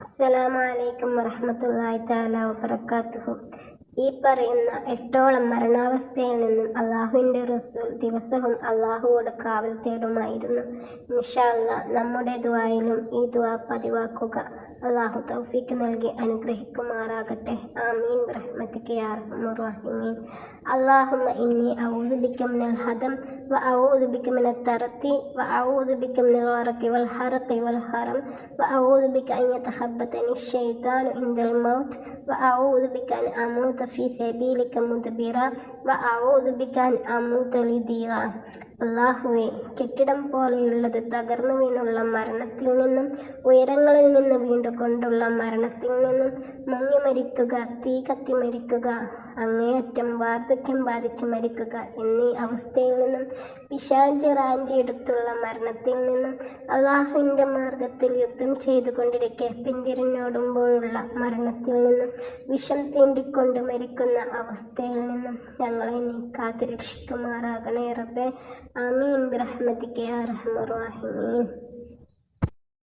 അസ്സലാമു അലൈക്കും വറഹ്മത്തുള്ളാഹി തആല വബറകാതുഹു. ഈ പറയുന്ന 8ഓളം മരണാവസ്ഥയിൽ നിന്നും അള്ളാഹുവിൻ്റെ റസൂൽ ദിവസവും അള്ളാഹുവോട് കാവൽ തേടുമായിരുന്നു. ഇൻഷാ അല്ലാഹ് നമ്മുടെ ദുആയിലും ഈ ദുആ പതിവാക്കുക. അള്ളാഹു തൗഫീഖ് നൽകി അനുഗ്രഹിക്കുമാറാകട്ടെ. ആമീൻ ബിറഹ്മതിക യാ അർഹമർ റഹീമീൻ. അല്ലാഹുമ്മ ഇന്നി അഊദു ബിക മിനൽ ഹദം വ അഊദു ബിക മിനത് തറത്തി വ അഊദു ബിക മിനൽ ഗറഖി വൽ ഹറഖി വൽ ഹറം വ അഊദു ബിക അൻ യതഖബ്ബതനി ശൈത്താനു ഇൻദൽ മൗത്ത് വ അഊദു ബിക അൻ അമൂത ഫീ സബീലിക മുദ്ബിറ വ അഊദു ബിക അൻ അമൂത ലിദീറ. അള്ളാഹുവേ, കെട്ടിടം പോലെയുള്ളത് തകർന്നു വീണുള്ള മരണത്തിൽ നിന്നും, ഉയരങ്ങളിൽ നിന്ന് വീണ്ടുകൊണ്ടുള്ള മരണത്തിൽ നിന്നും, മുങ്ങി മരിക്കുക, തീ കത്തി മരിക്കുക, അങ്ങേയറ്റം വാർദ്ധക്യം ബാധിച്ച് മരിക്കുക എന്നീ അവസ്ഥയിൽ നിന്നും, പിശാച് റാഞ്ചിയെടുത്തുള്ള മരണത്തിൽ നിന്നും, അള്ളാഹുവിൻ്റെ മാർഗത്തിൽ യുദ്ധം ചെയ്തുകൊണ്ടിരിക്കെ പിന്തിരിഞ്ഞോടുമ്പോഴുള്ള മരണത്തിൽ നിന്നും, വിഷം തീണ്ടിക്കൊണ്ട് മരിക്കുന്ന അവസ്ഥയിൽ നിന്നും ഞങ്ങളെ നീ കാത്തുരക്ഷിക്കുമാറാകണേ റബ്ബേ. ആമീൻ ബിറഹ്മതിക യാ അർഹമർ റഹീമീൻ.